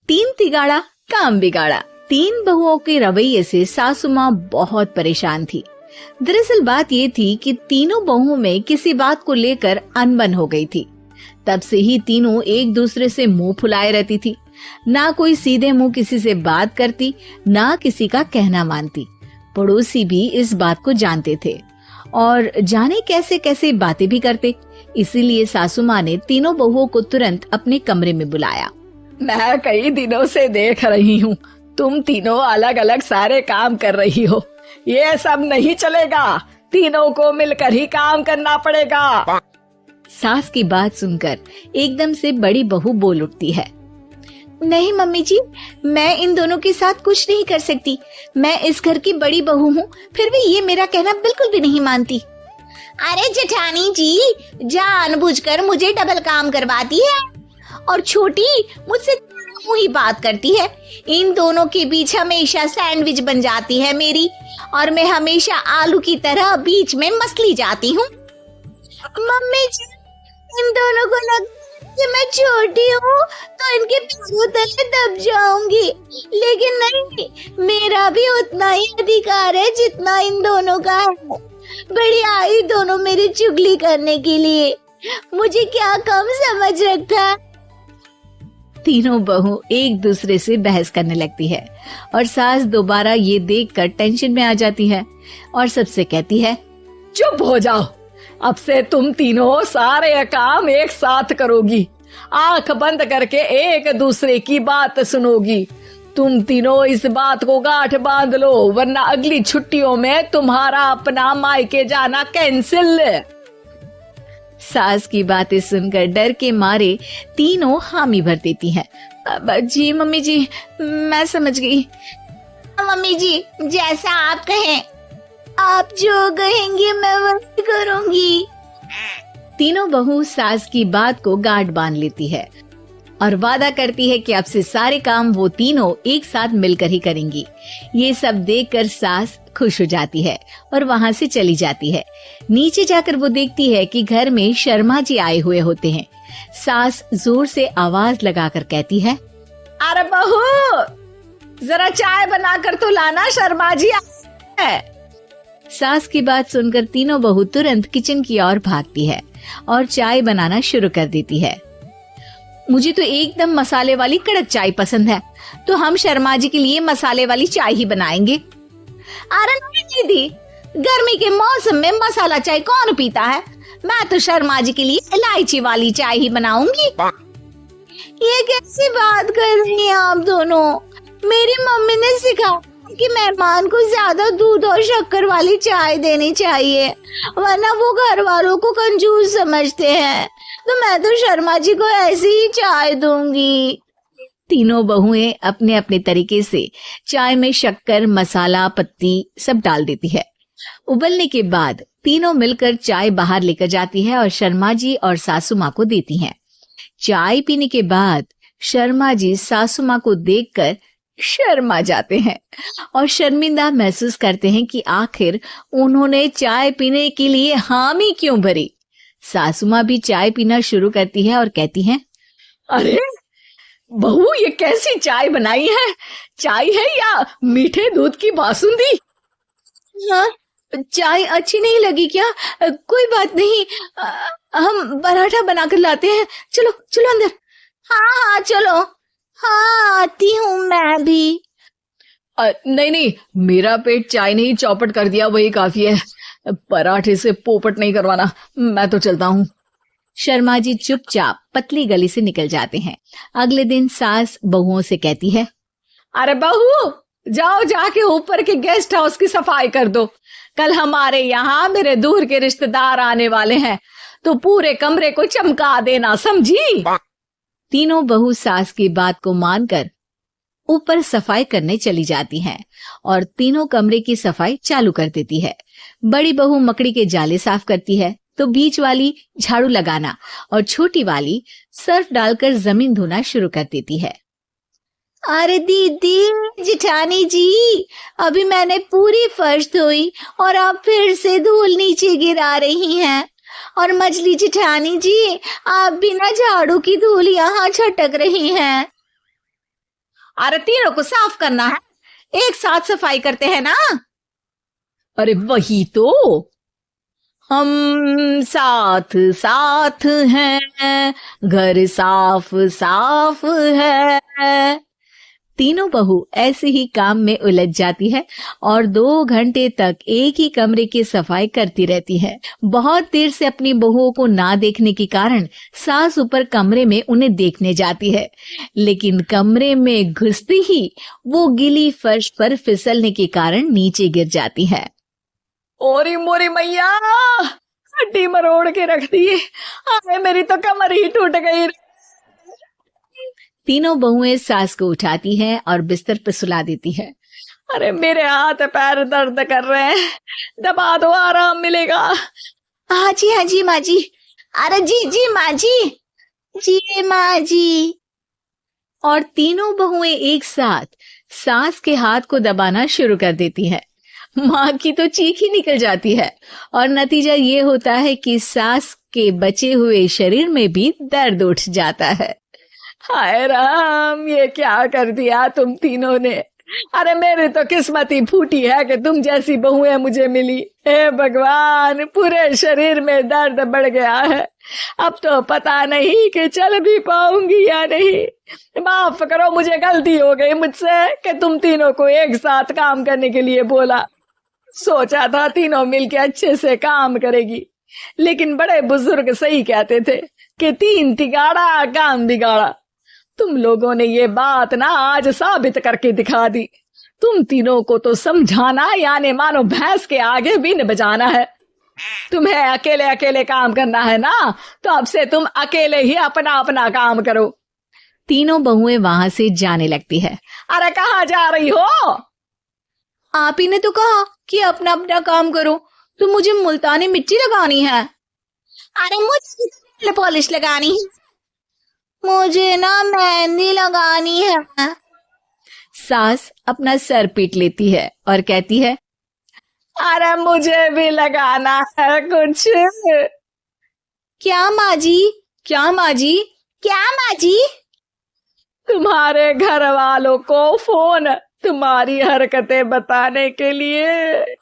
तीन तिगाड़ा काम बिगाड़ा। तीन बहुओं के रवैये से सासू माँ बहुत परेशान थी। दरअसल बात ये थी कि तीनों बहुओं में किसी बात को लेकर अनबन हो गई थी। तब से ही तीनों एक दूसरे से मुंह फुलाए रहती थी। ना कोई सीधे मुंह किसी से बात करती, ना किसी का कहना मानती। पड़ोसी भी इस बात को जानते थे और जाने कैसे कैसे बातें भी करते। इसीलिए सासू माँ ने तीनों बहुओं को तुरंत अपने कमरे में बुलाया। मैं कई दिनों से देख रही हूँ, तुम तीनों अलग अलग सारे काम कर रही हो। ये सब नहीं चलेगा, तीनों को मिलकर ही काम करना पड़ेगा। सास की बात सुनकर एकदम से बड़ी बहू बोल उठती है। नहीं मम्मी जी, मैं इन दोनों के साथ कुछ नहीं कर सकती। मैं इस घर की बड़ी बहू हूँ, फिर भी ये मेरा कहना बिल्कुल भी नहीं मानती। अरे जेठानी जी, जानबूझकर मुझे डबल काम करवाती है और छोटी मुझसे मुंह ही बात करती है। इन दोनों के बीच हमेशा सैंडविच बन जाती है मेरी, और मैं हमेशा आलू की तरह बीच में मसली जाती हूँ। मम्मी जी, इन दोनों को लगता है कि मैं छोटी हूँ तो इनके पैरों तले दब जाऊंगी, लेकिन नहीं, मेरा भी उतना ही अधिकार है जितना इन दोनों का है। बड़ी आई दोनों मेरी चुगली करने के लिए, मुझे क्या कम समझ रखा। तीनों बहू एक दूसरे से बहस करने लगती है और सास दोबारा ये देखकर टेंशन में आ जाती है और सबसे कहती है, चुप हो जाओ, अब से तुम तीनों सारे काम एक साथ करोगी। आंख बंद करके एक दूसरे की बात सुनोगी। तुम तीनों इस बात को गांठ बांध लो, वरना अगली छुट्टियों में तुम्हारा अपना मायके जाना कैंसिल। सास की बातें सुनकर डर के मारे तीनों हामी भर देती हैं। जी मम्मी जी, मैं समझ गई। मम्मी जी, जैसा आप कहें। आप जो कहेंगे मैं वही करूंगी। तीनों बहू सास की बात को गांठ बांध लेती है और वादा करती है कि अब से सारे काम वो तीनों एक साथ मिलकर ही करेंगी। ये सब देखकर सास खुश हो जाती है और वहां से चली जाती है। नीचे जाकर वो देखती है कि घर में शर्मा जी आए हुए होते हैं। सास जोर से आवाज लगाकर कहती है, अरे बहू, जरा चाय बनाकर तो लाना, शर्मा जी आए हैं। सास की बात सुनकर तीनों बहू तुरंत किचन की ओर भागती है और चाय बनाना शुरू कर देती है। मुझे तो एकदम मसाले वाली कड़क चाय पसंद है, तो हम शर्मा जी के लिए मसाले वाली चाय ही बनाएंगे। अरे नहीं दीदी, गर्मी के मौसम में मसाला चाय कौन पीता है? मैं तो शर्मा जी के लिए इलायची वाली चाय ही बनाऊंगी। ये कैसी बात कर रही हैं आप दोनों? मेरी मम्मी ने सिखाया कि मेहमान को ज्यादा दूध और शक्कर वाली चाय देनी चाहिए, वरना वो घर वालों को कंजूस समझते हैं। तो मैं तो शर्मा जी को ऐसी ही चाय दूंगी। तीनों बहुएं अपने अपने तरीके से चाय में शक्कर, मसाला, पत्ती सब डाल देती है। उबलने के बाद तीनों मिलकर चाय बाहर लेकर जाती है और शर्मा जी और सासू माँ को देती हैं। चाय पीने के बाद शर्मा जी सासू माँ को देखकर शर्मा जाते हैं और शर्मिंदा महसूस करते हैं कि आखिर उन्होंने चाय पीने के लिए हामी क्यों भरी। सासू माँ भी चाय पीना शुरू करती है और कहती हैं, अरे बहू, ये कैसी चाय बनाई है? चाय है या मीठे दूध की बासुंदी? हाँ, चाय अच्छी नहीं लगी क्या? कोई बात नहीं, हम पराठा बनाकर लाते हैं। चलो चलो अंदर। हाँ चलो। हाँ, आती हूँ मैं भी। नहीं नहीं, मेरा पेट चाय नहीं चौपट कर दिया, वही काफी है। पराठे से पोपट नहीं करवाना, मैं तो चलता हूँ। शर्मा जी चुपचाप पतली गली से निकल जाते हैं। अगले दिन सास बहुओं से कहती है, अरे बहू, जाओ जाके ऊपर के गेस्ट हाउस की सफाई कर दो। कल हमारे यहाँ मेरे दूर के रिश्तेदार आने वाले हैं, तो पूरे कमरे को चमका देना, समझी? तीनों बहू सास की बात को मानकर ऊपर सफाई करने चली जाती हैं और तीनों कमरे की सफाई चालू कर देती है। बड़ी बहू मकड़ी के जाले साफ करती है, तो बीच वाली झाड़ू लगाना और छोटी वाली सर्फ डालकर जमीन धोना शुरू कर देती है। अरे दीदी, जेठानी जी, अभी मैंने पूरी फर्श धोई और आप फिर से धूल नीचे गिरा रही हैं। और मछली जेठानी जी, आप बिना झाड़ू की धूल यहाँ छटक रही हैं। अरे तीनों को साफ करना है, एक साथ सफाई करते हैं ना। अरे वही तो, हम साथ साथ हैं, घर साफ साफ है। तीनों बहू ऐसे ही काम में उलझ जाती है और 2 घंटे तक एक ही कमरे की सफाई करती रहती है। बहुत देर से अपनी बहुओं को ना देखने के कारण सास ऊपर कमरे में उन्हें देखने जाती है, लेकिन कमरे में घुसती ही वो गीली फर्श पर फिसलने के कारण नीचे गिर जाती है। ओरी मोरी मैया, हड्डी मरोड़ के रख दी। अरे मेरी तो कमर ही टूट गई। तीनों बहुएं सास को उठाती हैं और बिस्तर पर सुला देती है। अरे मेरे हाथ पैर दर्द कर रहे हैं, दबा दो, आराम मिलेगा। हाँ जी माँ जी। अरे जी माँ जी माँ जी। और तीनों बहुएं एक साथ सास के हाथ को दबाना शुरू कर देती हैं। माँ की तो चीख ही निकल जाती है और नतीजा ये होता है कि सास के बचे हुए शरीर में भी दर्द उठ जाता है। हाय राम, ये क्या कर दिया तुम तीनों ने। अरे मेरी तो किस्मत ही फूटी है कि तुम जैसी बहुएं मुझे मिली। हे भगवान, पूरे शरीर में दर्द बढ़ गया है। अब तो पता नहीं कि चल भी पाऊंगी या नहीं। माफ करो, मुझे गलती हो गई मुझसे कि तुम तीनों को एक साथ काम करने के लिए बोला। सोचा था तीनों मिलके अच्छे से काम करेगी, लेकिन बड़े बुजुर्ग सही कहते थे कि 3 तिगाड़ा काम बिगाड़ा। तुम लोगों ने ये बात ना आज साबित करके दिखा दी। तुम तीनों को तो समझाना यानी मानो भैंस के आगे बीन बजाना है। तुम्हें अकेले अकेले काम करना है ना, तो अब से तुम अकेले ही अपना अपना काम करो। तीनों बहुएं वहां से जाने लगती है। अरे कहाँ जा रही हो? आप ही ने तो कहा कि अपना अपना काम करो, तो मुझे मुल्तानी मिट्टी लगानी है। अरे मुझे नेल पॉलिश लगानी है। मुझे ना मेहंदी लगानी है। सास अपना सर पीट लेती है और कहती है, अरे मुझे भी लगाना है कुछ। क्या माँ जी? क्या माँ जी? क्या माँ जी? तुम्हारे घर वालों को फोन तुम्हारी हरकतें बताने के लिए।